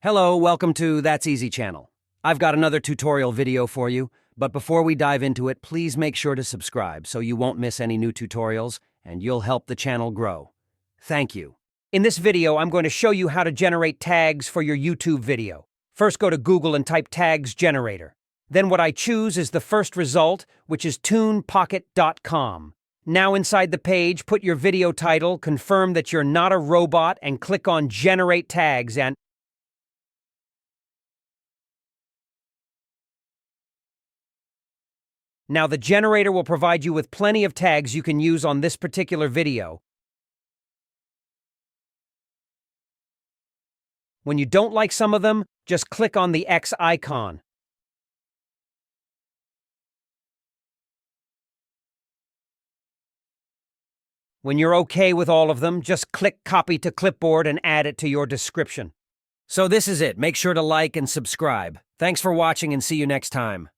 Hello, welcome to That's Easy channel. I've got another tutorial video for you, but before we dive into it, please make sure to subscribe so you won't miss any new tutorials and you'll help the channel grow. Thank you. In this video, I'm going to show you how to generate tags for your YouTube video. First, go to Google and type tags generator. Then what I choose is the first result, which is tunepocket.com. Now inside the page, put your video title, confirm that you're not a robot, and click on Generate Tags and now the generator will provide you with plenty of tags you can use on this particular video. When you don't like some of them, just click on the X icon. When you're okay with all of them, just click Copy to Clipboard and add it to your description. So this is it. Make sure to like and subscribe. Thanks for watching and see you next time.